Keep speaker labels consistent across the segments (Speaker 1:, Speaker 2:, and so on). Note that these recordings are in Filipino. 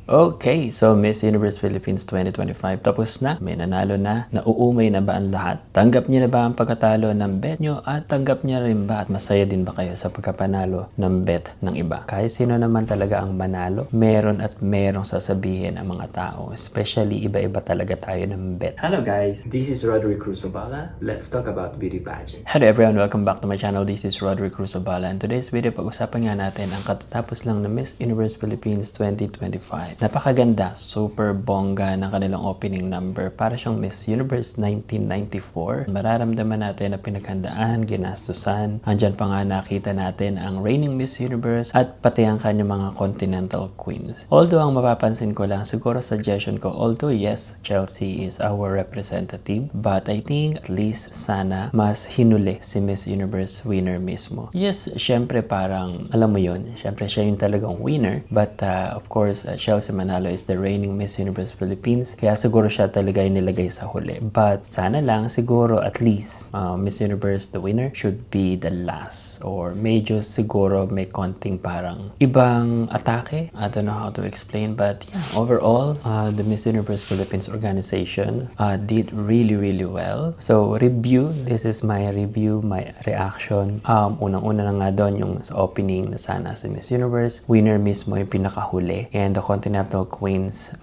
Speaker 1: Okay, so Miss Universe Philippines 2025 tapos na. May nanalo na. Nauumay na ba ang lahat? Tanggap niyo na ba ang pagkatalo ng bet nyo? At tanggap niya rin ba at masaya din ba kayo sa pagkapanalo ng bet ng iba? Kahit sino naman talaga ang manalo, meron at merong sasabihin ang mga tao. Especially iba-iba talaga tayo ng bet.
Speaker 2: Hello guys, this is Roderick Cruzobala. Let's talk about beauty pageant.
Speaker 1: Hello everyone, welcome back to my channel. This is Roderick Cruzobala. In today's video, pag-usapan nga natin ang katatapos lang na Miss Universe Philippines 2025. Napakaganda, super bongga ng kanilang opening number. Para siyang Miss Universe 1994. Mararamdaman natin na pinaghandaan, ginastusan. Andyan pa nga nakita natin ang reigning Miss Universe at pati ang kanyang mga continental queens. Although ang mapapansin ko lang, siguro suggestion ko, although yes, Chelsea is our representative, but I think at least sana mas hinuli si Miss Universe winner mismo. Yes, syempre parang, alam mo yun, syempre siya yung talagang winner, but of course, Chelsea Manalo is the reigning Miss Universe Philippines, kaya siguro siya talaga yung nilagay sa huli. But sana lang, siguro at least, Miss Universe, the winner, should be the last, or medyo siguro may konting parang ibang atake. I don't know how to explain, but yeah, overall, the Miss Universe Philippines organization did really well. So, review, this is my review, my reaction. Unang-una na nga doon yung opening na sana si Miss Universe. Winner mismo yung pinakahuli. And the Continental Queens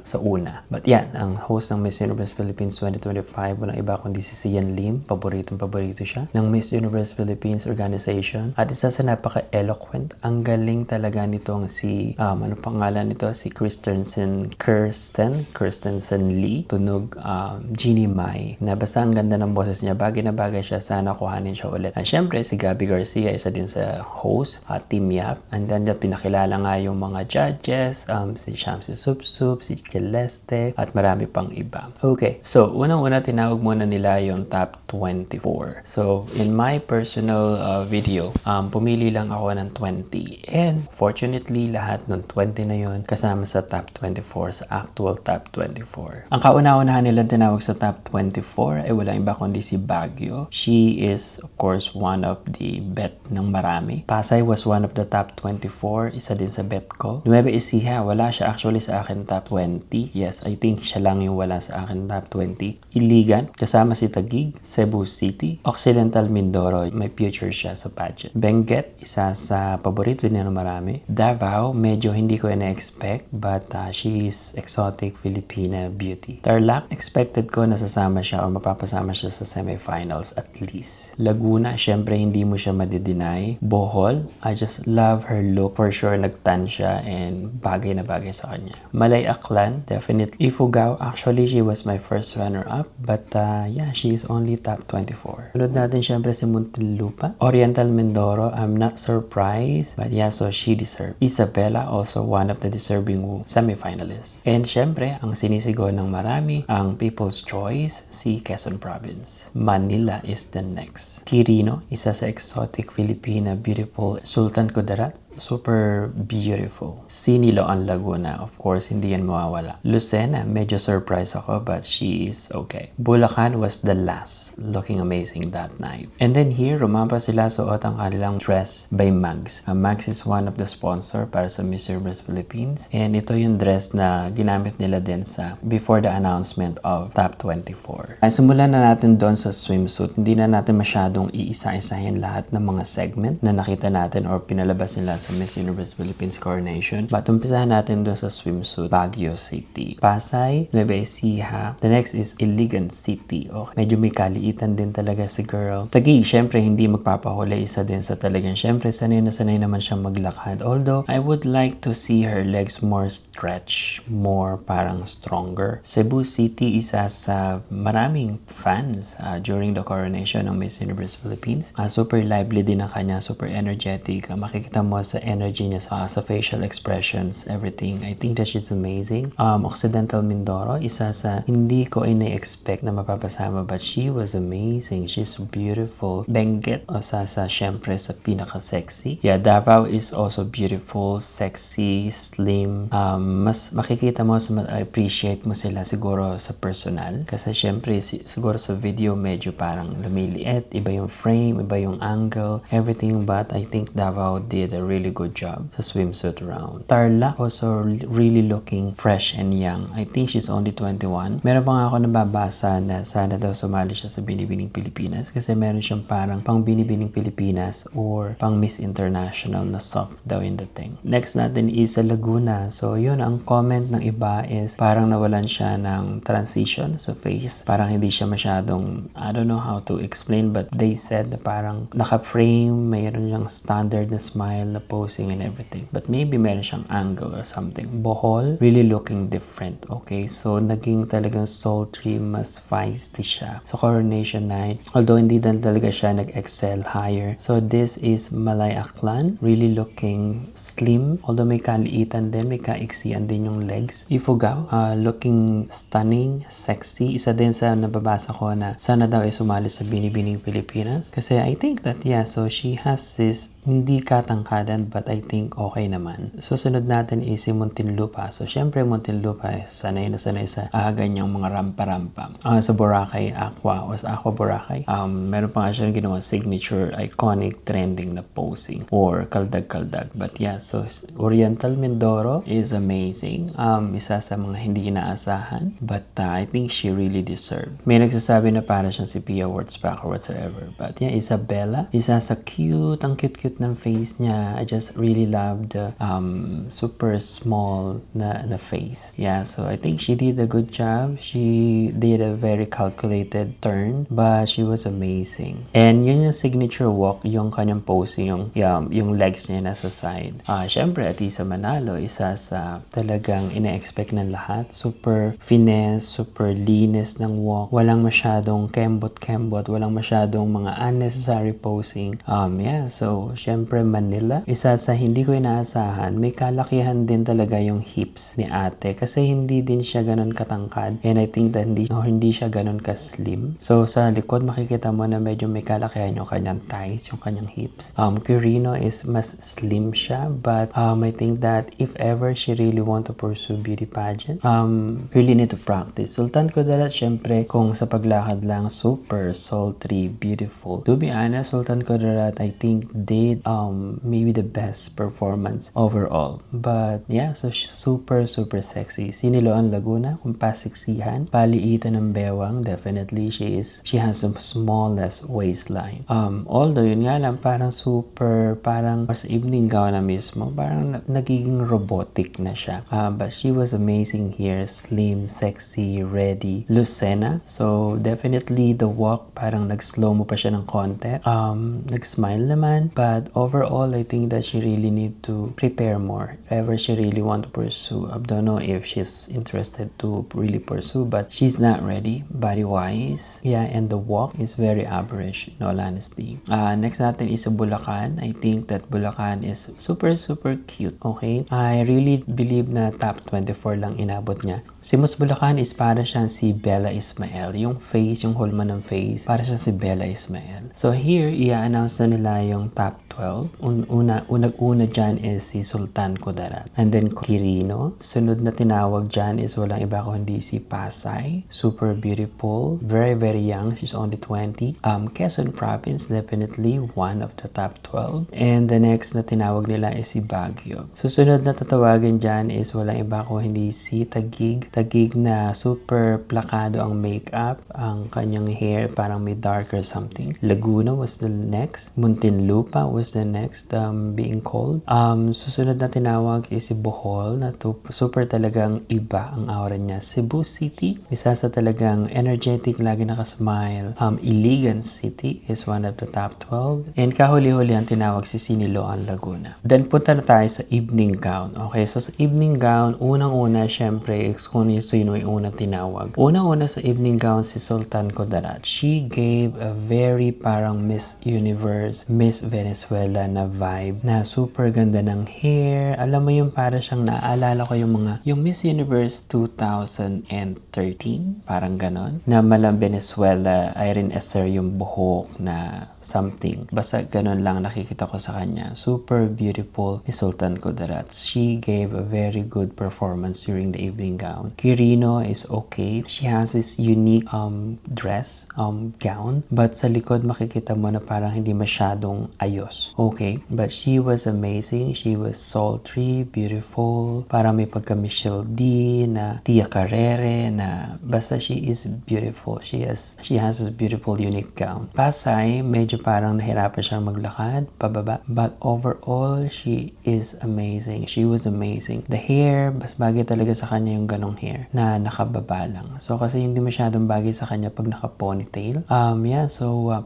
Speaker 1: sa una. But yeah, ang host ng Miss Universe Philippines 2025, walang iba kundi si Sian Lim. Paborito siya ng Miss Universe Philippines organization. At isa sa napaka-eloquent. Ang galing talaga nitong si, ano pangalan nito? Si Kirstensen Lee. Tunog Jeannie Mai. Nabasa ang ganda ng boses niya. Bagay na bagay siya. Sana kuhanin siya ulit. At syempre, si Gabby Garcia, isa din sa host, Team Yap. And then, pinakilala nga yung mga judges, si Shamsi Supsup, si Celeste, at marami pang iba. Okay, so unang-una tinawag muna nila yung top 24. So, in my personal video, pumili lang ako ng 20. And fortunately, lahat ng 20 na yon kasama sa top 24, sa actual top 24. Ang kauna-unahan nilang tinawag sa top 24 ay walang iba kundi si Baguio. She is, of course, one of the bet ng marami. Pasay was one of the top 24. Isa din sa bet ko. Nueva Ecija, wala siya actually sa akin top 20. Yes, I think siya lang yung wala sa akin top 20. Iligan, kasama si Taguig, Cebu City, Occidental Mindoro, may future siya sa pageant. Benguet, isa sa paborito niya ng marami. Davao, medyo hindi ko na-expect, but she is exotic Filipina beauty. Tarlac, expected ko nasasama siya o mapapasama siya sa semifinals at least. Laguna, syempre hindi mo siya madi-deny. Bohol, I just love her look. For sure, nagtan siya and bagay na bagay sa kanya. Malay Aklan, definitely. Ifugao, actually, she was my first runner-up, but yeah, she is only top 24. Sunod natin syempre si Muntinlupa. Oriental Mindoro, I'm not surprised, but yeah, so she deserved. Isabela, also one of the deserving semifinalists. And syempre, ang sinisigaw ng marami, ang People's Choice, si Quezon Province. Manila is the next. Quirino, isa sa exotic Filipina beautiful Sultan Kudarat, super beautiful. Siniloan Laguna, of course, hindi yan mawawala. Lucena, medyo surprise ako, but she is okay. Bulacan was the last, looking amazing that night. And then here, rumampa sila suot ang kanilang dress by Mags. Mags is one of the sponsor para sa Miss Universe Philippines. And ito yung dress na ginamit nila din sa before the announcement of top 24. Ay, simulan na natin doon sa swimsuit. Hindi na natin masyadong iisa-isahin lahat ng mga segment na nakita natin or pinalabas nila sa Miss Universe Philippines coronation. But umpisahan natin doon sa swimsuit, Baguio City. Pasay, Nueva Ecija. The next is Iligan City. Okay. Medyo may kaliitan din talaga si girl. Taguig, syempre hindi magpapahuli. Isa din sa talagang, syempre sanay na sanay naman siya maglakad. Although, I would like to see her legs more stretch, more parang stronger. Cebu City, isa sa maraming fans during the coronation ng Miss Universe Philippines. Super lively din ang kanya, super energetic. Makikita mo sa energy niya, sa facial expressions, everything. I think that she's amazing. Occidental Mindoro, isa sa hindi ko ina-expect na mapapasama, but she was amazing. She's beautiful. Benguet, isa sa syempre sa pinaka-sexy. Yeah, Davao is also beautiful, sexy, slim. Mas makikita mo, appreciate mo sila siguro sa personal. Kasi syempre, siguro sa video, medyo parang lumiliit. Iba yung frame, iba yung angle, everything. But I think Davao did a really really good job sa swimsuit round. Tarlac also really looking fresh and young. I think she's only 21. Meron pa nga ako nababasa na sana daw sumali siya sa Binibining Pilipinas kasi meron siyang parang pang Binibining Pilipinas or pang Miss International na soft daw in the thing. Next natin is sa Laguna. So yun, ang comment ng iba is parang nawalan siya ng transition sa face. Parang hindi siya masyadong, I don't know how to explain, but they said na parang naka-frame, mayroon siyang standard na smile na posing and everything. But maybe meron siyang angle or something. Bohol, really looking different. Okay, so naging talagang sultry, mas feisty siya sa coronation night. Although hindi na talaga siya nag-excel higher. So this is Malay Aklan, really looking slim. Although may kaliitan din, may kaiksian din yung legs. Ifugao, looking stunning, sexy. Isa din sa nababasa ko na sana daw ay sumali sa Binibining Pilipinas. Kasi I think that, yeah, so she has this hindi katangkadan but I think okay naman. Susunod natin is si Muntinlupa. So syempre Muntinlupa sanay na sanay sa ganyang mga rampa-rampa. Sa Boracay Aqua o sa Aqua Boracay, meron pa nga siyang ginawa signature iconic trending na posing or kaldag-kaldag. But yeah, so Oriental Mindoro is amazing. Isa sa mga hindi inaasahan but I think she really deserved. May nagsasabi na para siyang si Pia Wurtzbach or whatsoever. But yeah, Isabella, isa sa cute, ang cute-cute ng face niya. I just really love the super small na face. Yeah, so I think she did a good job. She did a very calculated turn but she was amazing. And yun yung signature walk, yung kanyang posing, yung legs niya nasa side. Syempre, Atisa Manalo, isa sa talagang ina-expect ng lahat. Super finesse, super linis ng walk. Walang masyadong kembot-kembot, walang masyadong mga unnecessary posing. Yeah, so syempre Manila, isa sa hindi ko inaasahan, may kalakihan din talaga yung hips ni ate kasi hindi din siya ganun katangkad and I think that hindi siya ganun ka-slim. So sa likod makikita mo na medyo may kalakihan yung kanyang thighs, yung kanyang hips. Quirino is mas slim siya but I think that if ever she really want to pursue beauty pageant, really need to practice. Sultan Kudarat, syempre kung sa paglakad lang, super sultry, beautiful. To be honest, Sultan Kudarat I think did maybe the best performance overall. But yeah, so she's super sexy. Siniloan Laguna, kung pasiksihan, paliitan ng bewang, definitely she has the smallest waistline. Although yun nga lang, parang sa evening gown na mismo, parang nagiging robotic na siya. But she was amazing here, slim, sexy, ready. Lucena, so definitely the walk, parang nag-slow mo pa siya ng konti. Nag-smile naman, but overall, I think that she really need to prepare more. If ever she really want to pursue, I don't know if she's interested to really pursue, but she's not ready body-wise. Yeah, and the walk is very average, in all honesty. Next natin is Bulacan. I think that Bulacan is super cute, okay? I really believe na top 24 lang inabot niya. Si Miss Bulacan is para siyang si Bella Ismael. Yung face, yung hulma ng face, para siyang si Bella Ismael. So here, i-announce na nila yung top 12. Unang-una dyan is si Sultan Kudarat. And then Quirino. Sunod na tinawag dyan is walang iba kundi si Pasay. Super beautiful. Very young. She's only 20. Quezon Province, definitely one of the top 12. And the next na tinawag nila is si Baguio. Susunod na tatawagin dyan is walang iba kundi si Taguig. Taguig na super plakado ang makeup. Ang kanyang hair parang may darker something. Laguna was the next. Muntinlupa was the next being called. Susunod na tinawag is si Bohol na super talagang iba ang aura niya. Cebu City, isa sa talagang energetic, lagi nakasmile. Iligan City is one of the top 12. And kahuli-huli ang tinawag si Siniloan Laguna. Then punta na tayo sa evening gown. Okay, so sa evening gown, unang-una syempre kung sino yung unang tinawag. Unang-una sa evening gown si Sultan Kudarat. She gave a very parang Miss Universe, Miss Venezuela na vibe na super ganda ng hair. Alam mo yung para siyang naaalala ko yung Miss Universe 2013, parang ganon. Na malang Venezuela, Irene Esser yung buhok na something. Basta ganun lang nakikita ko sa kanya. Super beautiful ni Sultan Kudarat. She gave a very good performance during the evening gown. Kirino is okay. She has this unique dress, gown. But sa likod makikita mo na parang hindi masyadong ayos. Okay? But she was amazing. She was sultry, beautiful. Parang may pagka Michelle D na Tia Carrere na basta she is beautiful. She has this beautiful unique gown. Pasay, medyo parang nahirapan siyang maglakad pababa. But overall, she is amazing. She was amazing. The hair, mas bagay talaga sa kanya yung ganong hair na nakababa lang. So kasi hindi masyadong bagay sa kanya pag naka-ponytail.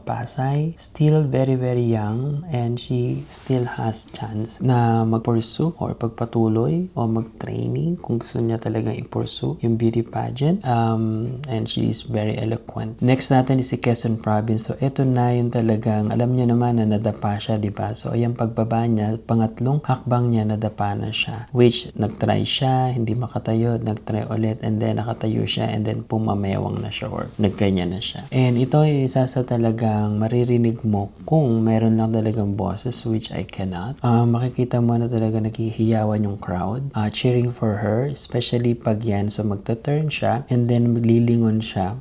Speaker 1: Pasay, still very very young and she still has chance na mag-pursue or pagpatuloy o mag-training kung gusto niya talagang i-pursue yung beauty pageant. And she is very eloquent. Next natin is si Quezon Province. So ito na yung talagang, alam niya naman na nadapa siya, diba? So ayan pagbaba niya, pangatlong hakbang niya nadapa na siya. Which nagtry siya, hindi makatayo, nagtry ulit and then nakatayo siya and then pumamewang na siya or nagganyan na siya. And ito ay isa sa talagang maririnig mo kung meron lang talagang boses, which I cannot. Makikita mo na talaga naghihiyawan yung crowd cheering for her, especially pag yan. So magta-turn siya and then maglilingon siya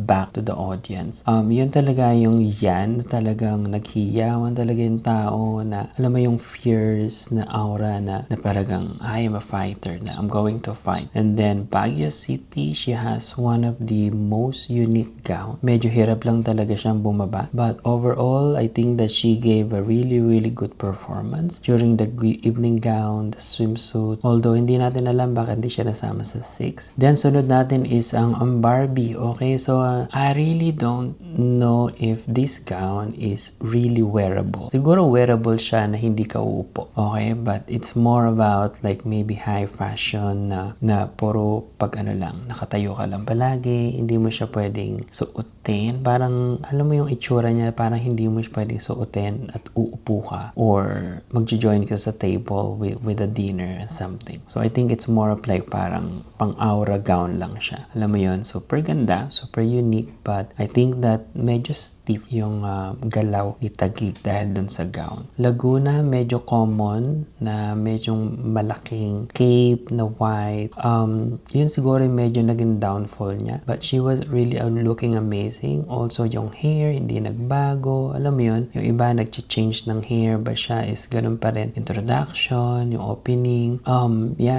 Speaker 1: back to the audience. Yun talaga yung yan, talagang naghihiyawan talaga yung tao na alam mo yung fierce na aura na talagang I am a fighter na I'm going to fight. And then Baguio City, she has one of the most unique gown. Medyo hirap lang talaga siyang bumaba. But overall, I think that she gave a really really good performance during the evening gown, the swimsuit. Although hindi natin alam bakit hindi siya nasama sa 6. Then sunod natin is ang Barbie. Okay, so I really don't know if this gown is really wearable. Siguro wearable siya na hindi ka uupo. Okay, but it's more about like maybe high fashion na puro pag lang, nakatayo ka lang palagi, hindi mo siya pwedeng suotin. Parang alam mo yung itsura niya, parang hindi mo siya pwedeng suotin at uupo ka or magjo-join ka sa table with a dinner or something. So I think it's more of like parang pang-aura gown lang siya. Alam mo yun, super ganda, super unique, but I think that medyo stiff yung galaw ni Taguig dahil dun sa gown. Laguna, medyo common na medyo malaking cape na white. Yun siguro medyo naging downfall niya. But she was really looking amazing. Also, yung hair, hindi nagbago. Alam mo yun, yung iba nag-change ng hair, but siya is ganun pa rin. Introduction, yung opening.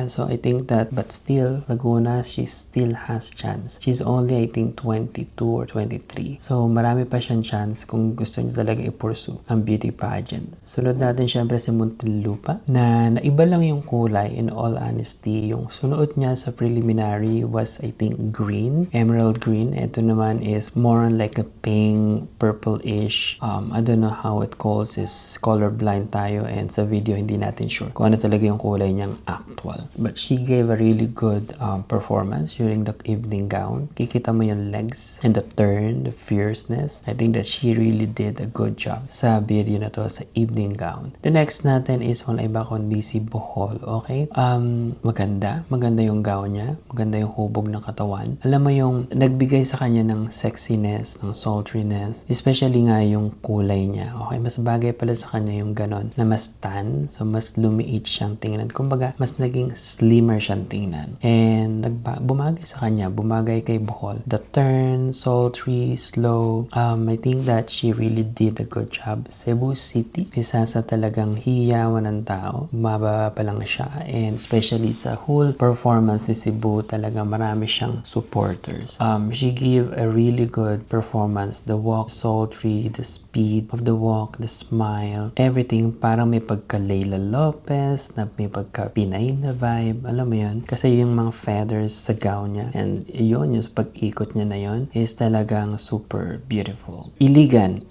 Speaker 1: So I think that, but still, Laguna, she still has chance. She's only, I think, 22 or 23. So, marami pa siyang chance kung gusto niya talaga i-pursue ang beauty pageant. Sunod natin syempre si Muntinlupa na naiba lang yung kulay. In all honesty, yung sunuot niya sa preliminary was, I think, green, emerald green. Ito naman is more on like a pink, purple-ish. I don't know how it calls, is colorblind tayo and sa video hindi natin sure kung ano talaga yung kulay niyang actual. But she gave a really good performance during the evening gown. Kikita mo yung legs and the turn, the fierceness. I think that she really did a good job sa video na to sa evening gown. The next natin is wala iba kundi si Bohol. Okay? Maganda yung gown niya. Maganda yung hubog ng katawan. Alam mo yung nagbigay sa kanya ng sexiness, ng sultriness, especially nga yung kulay niya. Okay? Mas bagay pala sa kanya yung ganon na mas tan. So, mas lumiit siyang tingnan. Kumbaga, mas naging slimmer siyang tingnan. And bumagay sa kanya. Bumagay kay Bohol. The turn, sultry, slow. I think that she really did a good job. Cebu City, isa sa talagang hiyawan ng tao. Mababa pa lang siya. And especially sa whole performance ni Cebu, talaga marami siyang supporters. She gave a really good performance. The walk, sultry, the speed of the walk, the smile, everything. Parang may pagka Layla Lopez, na may pagka Pinay na vibe. Alam mo yun? Kasi yung mga feathers sa gown niya. And yun, yung pag-ikot niya na yun is talagang super beautiful. Iligan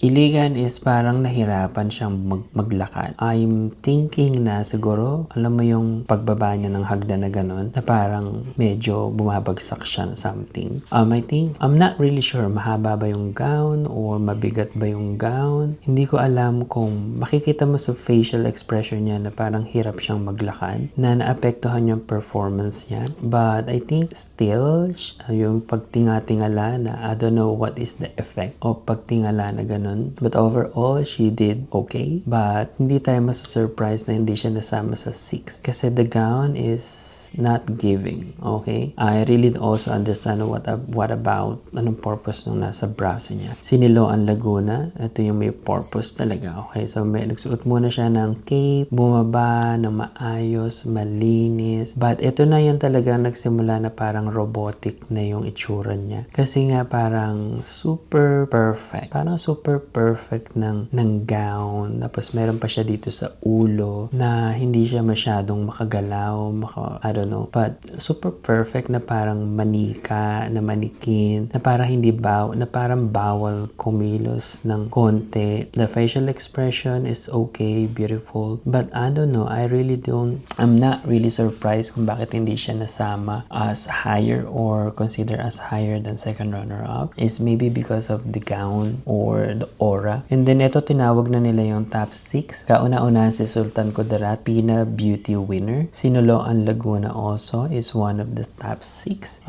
Speaker 1: is parang nahirapan siyang maglakad. I'm thinking na siguro, alam mo yung pagbaba niya ng hagdan na ganun, na parang medyo bumabagsak siya na something. I think, I'm not really sure, mahaba ba yung gown or mabigat ba yung gown. Hindi ko alam kung makikita mo sa facial expression niya na parang hirap siyang maglakad, na naapektuhan yung performance niya. But I think still, yung pagtinga-tingala na I don't know what is the effect o pagtingala na ganun yun. But overall, she did okay. But hindi tayo masusurprise na hindi siya nasama sa 6. Kasi the gown is not giving. Okay? I really also understand what about anong purpose nung nasa braso niya. Siniloan Laguna. Ito yung may purpose talaga. Okay? So, nagsuot muna siya ng cape, bumaba ng maayos, malinis. But ito na yan talaga nagsimula na parang robotic na yung itsura niya. Kasi nga parang super perfect. Parang super perfect ng gown. Tapos meron pa siya dito sa ulo na hindi siya masyadong makagalaw, I don't know. But super perfect na parang manika, na manikin, na parang na parang bawal kumilos ng konti. The facial expression is okay, beautiful. But I don't know, I'm not really surprised kung bakit hindi siya nasama as higher or considered as higher than second runner-up. Is maybe because of the gown or the aura. And then ito tinawag na nila yung top 6. Kauna-unahan si Sultan Kudarat, Pina Beauty winner. Sinuloan Laguna also is one of the top 6.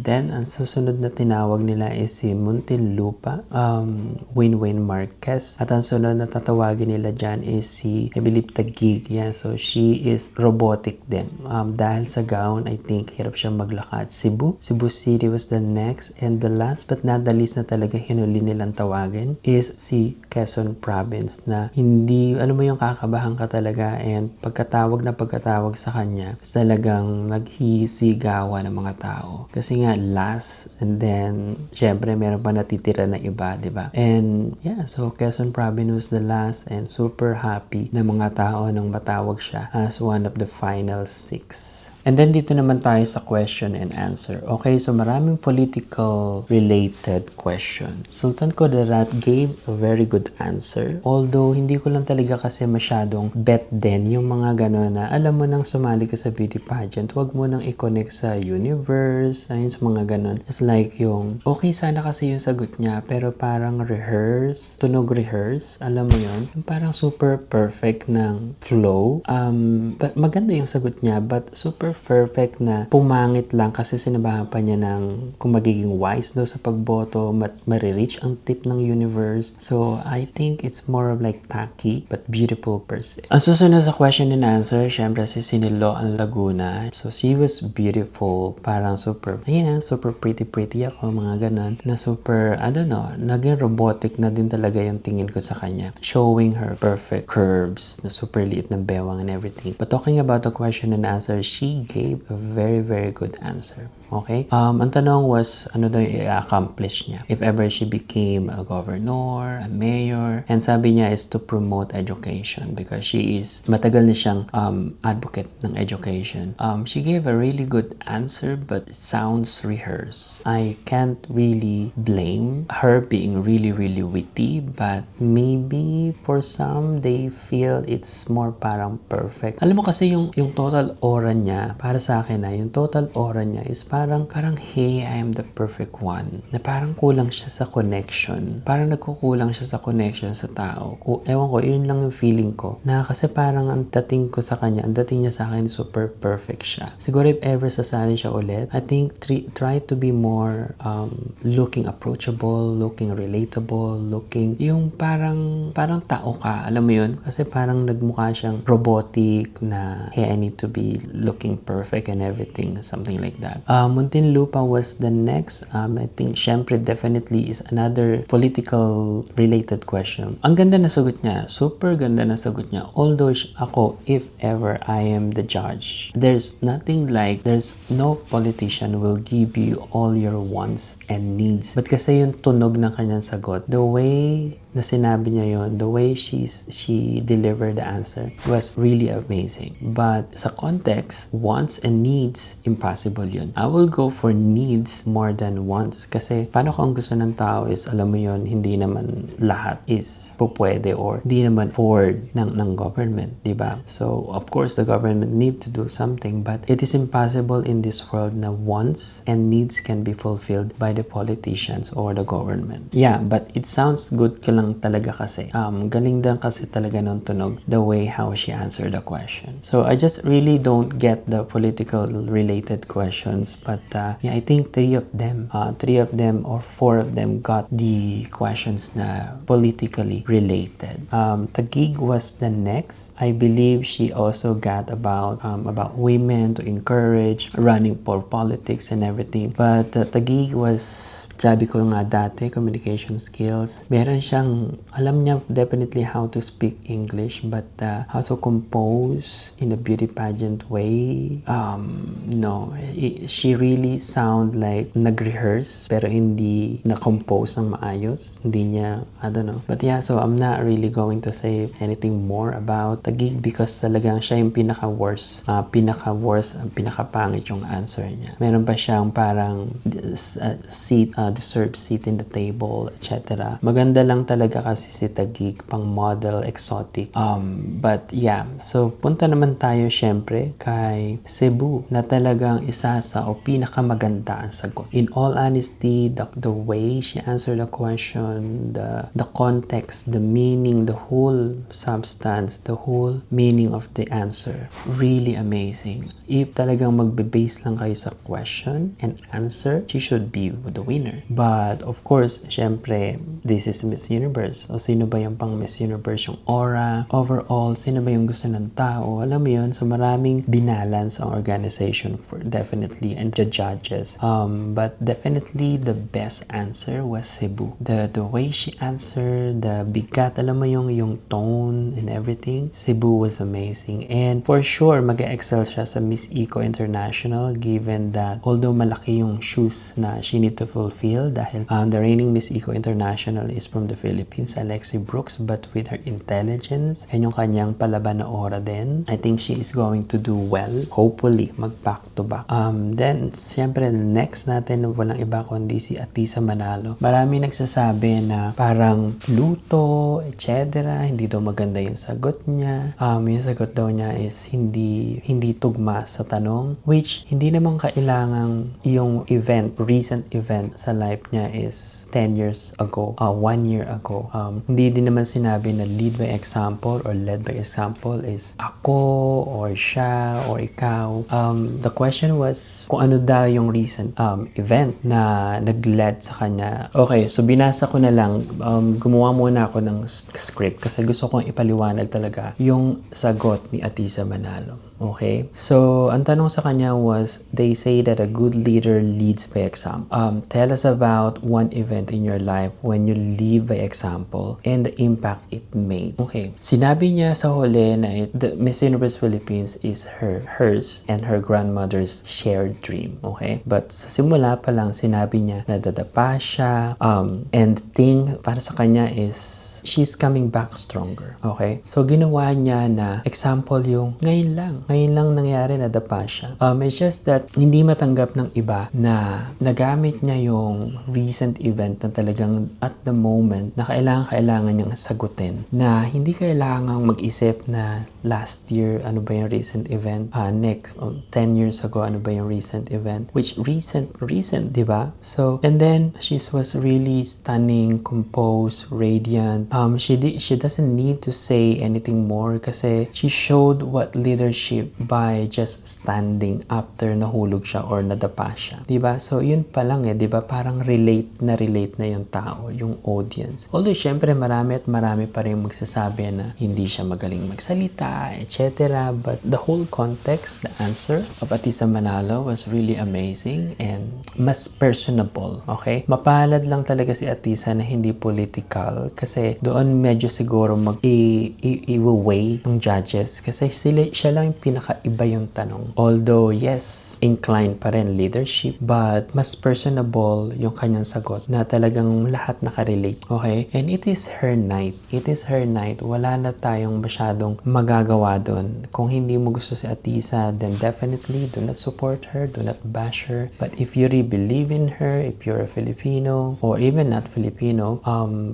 Speaker 1: Then ang susunod na tinawag nila is si Muntinlupa, Winwin Marquez. At ang sunod na tatawagin nila dyan is si I believe Taguig. Yeah, so she is robotic din. Dahil sa gown, I think hirap siya maglakad. Cebu City was the next, and the last but not the least na talaga hinuli nilang tawagin is si Quezon Province, na hindi, alam mo yung kakabahan ka talaga, and pagkatawag sa kanya is talagang naghisigawa ng mga tao. Kasi nga last, and then syempre meron pa natitira na iba, diba? And yeah, so Quezon Province was the last, and super happy na mga tao nang matawag siya as one of the final 6. And then dito naman tayo sa question and answer. Okay, so maraming political related question. Sultan Kudarat gave a very good answer. Although hindi ko lang talaga kasi masyadong bet din yung mga gano'n na alam mo nang sumali ka sa beauty pageant, wag mo nang i-connect sa universe, ayun sa mga gano'n. It's like yung okay sana kasi yung sagot niya, pero parang tunog rehearse, alam mo yun? Yung parang super perfect ng flow. But maganda yung sagot niya, but super perfect na pumangit lang kasi sinabahan pa niya ng kung magiging wise daw sa pagboto, marireach ang tip ng universe. So, I think it's more of like tacky but beautiful per se. Ang susunod sa question and answer, syempre si Siniloan Laguna. So, she was beautiful. Parang super pretty ako, mga ganon. Na super, I don't know, naging robotic na din talaga yung tingin ko sa kanya. Showing her perfect curves, na super liit ng bewang and everything. But talking about the question and answer, she gave a very, very good answer. Okay? Ang tanong was, ano daw yung i-accomplish niya if ever she became a governor, a mayor, and sabi niya is to promote education because she is, matagal na siyang advocate ng education. She gave a really good answer but it sounds rehearsed. I can't really blame her being really, really witty, but maybe for some, they feel it's more parang perfect. Alam mo kasi yung total aura niya, para sa akin yung total aura niya is parang hey, I am the perfect one. Na parang kulang siya sa connection. Parang nagkukulang siya sa connection sa tao. Ewan ko, yun lang yung feeling ko. Na kasi parang ang dating ko sa kanya, ang dating niya sa akin, super perfect siya. Siguro if ever sasali siya ulit, I think try to be more looking approachable, looking relatable, looking yung parang tao ka. Alam mo yun? Kasi parang nagmukha siyang robotic na hey, I need to be looking perfect and everything. Something like that. Muntinlupa was the next. I think, syempre, definitely is another political related question. Ang ganda na sagot niya. Super ganda na sagot niya. Although, ako, if ever I am the judge, there's no politician will give you all your wants and needs. But kasi yung tunog ng kanyang sagot, the way na sinabi niya yon, the way she delivered the answer was really amazing. But sa context, wants and needs, impossible yun. I will go for needs more than wants. Kasi paano kung gusto ng tao is, alam mo yon, hindi naman lahat is pupwede or hindi naman afford ng government, diba? So, of course, the government need to do something, but it is impossible in this world na wants and needs can be fulfilled by the politicians or the government. Yeah, but it sounds good ka lang talaga kasi. Galing din kasi talaga ng tunog, the way how she answered the question. So I just really don't get the political related questions, but yeah, I think three of them or four of them got the questions na politically related. Taguig was the next. I believe she also got about women to encourage running for politics and everything. But Taguig was, sabi ko nga dati, communication skills. Meron siyang, alam niya definitely how to speak English, but how to compose in a beauty pageant way, no. She really sound like nag-rehearse, pero hindi na-compose ng maayos. Hindi niya, I don't know. But yeah, so I'm not really going to say anything more about Taguig because talagang siya yung pinaka-worst, pinaka-pangit yung answer niya. Meron pa siyang parang seat, deserved seat in the table, etc. Maganda lang talaga kasi si Taguig, pang model, exotic. But yeah, so punta naman tayo syempre kay Cebu na talagang isa sa pinakamaganda ang sagot. In all honesty, the way she answered the question, the context, the meaning, the whole substance, the whole meaning of the answer, really amazing. If talagang magbe-base lang kayo sa question and answer, she should be the winner. But of course, syempre, this is Miss Universe. O sino ba yung pang Miss Universe? Yung aura, overall, sino ba yung gusto ng tao? Alam mo yun, so maraming binalance ang organization for definitely and the judges. But definitely the best answer was Cebu. The way she answered, the bigat, alam mo yung tone and everything, Cebu was amazing. And for sure, mag-excel siya sa Miss Eco International given that although malaki yung shoes na she need to fulfill dahil the reigning Miss Eco International is from the Philippines, Alexi Brooks, but with her intelligence and yung kanyang palaban na aura din, I think she is going to do well. Hopefully, mag-back to back. Then, siyempre, next natin, walang iba kundi si Atisa Manalo. Marami nagsasabi na parang luto, etc. Hindi daw maganda yung sagot niya. Yung sagot daw niya is hindi tugma sa tanong, which hindi naman kailangang yung recent event sa life niya is 10 years ago, 1 year ago. Hindi din naman sinabi na lead by example or led by example is ako or siya or ikaw. The question was kung ano daw yung recent event na nag-led sa kanya. Okay, so binasa ko na lang. Gumawa muna ako ng script kasi gusto kong ipaliwanag talaga yung sagot ni Atisa Manalo. Okay? So, ang tanong sa kanya was, they say that a good leader leads by example. Tell us about one event in your life when you lead by example and the impact it made. Okay. Sinabi niya sa huli na the Miss Universe Philippines is hers and her grandmother's shared dream. Okay? But sa simula pa lang, sinabi niya na dadapa siya and thing para sa kanya is she's coming back stronger. Okay? So, ginawa niya na example yung ngayon lang nangyari na dapa siya. It's just that hindi matanggap ng iba na nagamit niya yung recent event na talagang at the moment na kailangan niyang sagutin. Na hindi kailangang mag-isip na last year, ano ba yung recent event? Next, 10 years ago, ano ba yung recent event? Which recent, di ba? So, and then, she was really stunning, composed, radiant. She doesn't need to say anything more kasi she showed what leadership by just standing after nahulog siya or nadapa siya. Diba? So, yun pa lang diba? Parang relate na yung tao, yung audience. Although, syempre, marami pa rin magsasabi na hindi siya magaling magsalita, etc. But the whole context, the answer of Atisa Manalo was really amazing and mas personable. Okay? Mapalad lang talaga si Atisa na hindi political kasi doon medyo siguro i-weigh ng judges kasi siya lang yung pinakaiba yung tanong. Although, yes, inclined pa rin leadership, but mas personable yung kanyang sagot na talagang lahat nakarelate. Okay? And it is her night. It is her night. Wala na tayong masyadong magagawa doon. Kung hindi mo gusto si Atisa, then definitely do not support her, do not bash her. But if you really believe in her, if you're a Filipino or even not Filipino,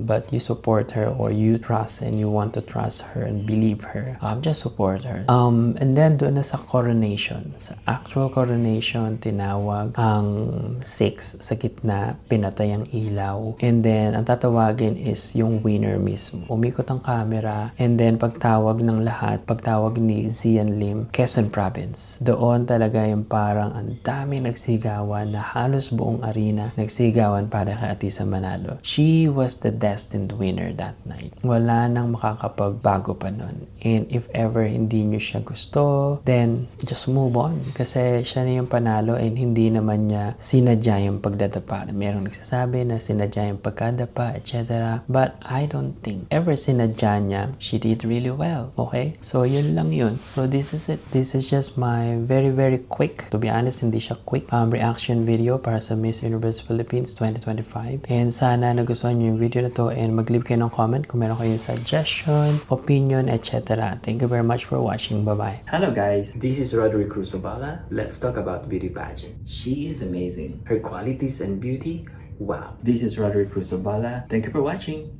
Speaker 1: but you support her or you trust and you want to trust her and believe her, just support her. And then doon na sa coronation, sa actual coronation, tinawag ang 6 sa gitna, pinatay ang ilaw, and then ang tatawagin is yung winner mismo. Umikot ang camera, and then pagtawag ng lahat, pagtawag ni Zian Lim, Quezon Province. Doon talaga yung parang ang dami nagsigawan na halos buong arena nagsigawan para kay Atisa Manalo. She was the destined winner that night. Wala nang makakapagbago pa nun. And if ever hindi nyo siya gusto, then just move on. Kasi siya na yung panalo and hindi naman niya sinadya yung pagdadapa. Merong nagsasabi na sinadya yung pagkadapa, etc. But I don't think ever sinadya niya. She did really well. Okay? So yun lang yun. So this is it. This is just my very quick, to be honest, hindi siya quick, reaction video para sa Miss Universe Philippines 2025. And sana nagustuhan niyo yung video na to and mag-leave kayo ng comment kung meron kayong suggestion, opinion, etc. Thank you very much for watching. Bye-bye.
Speaker 2: Hello guys, this is Roderick Cruzobala. Let's talk about beauty pageant. She is amazing. Her qualities and beauty, wow. This is Roderick Cruzobala. Thank you for watching.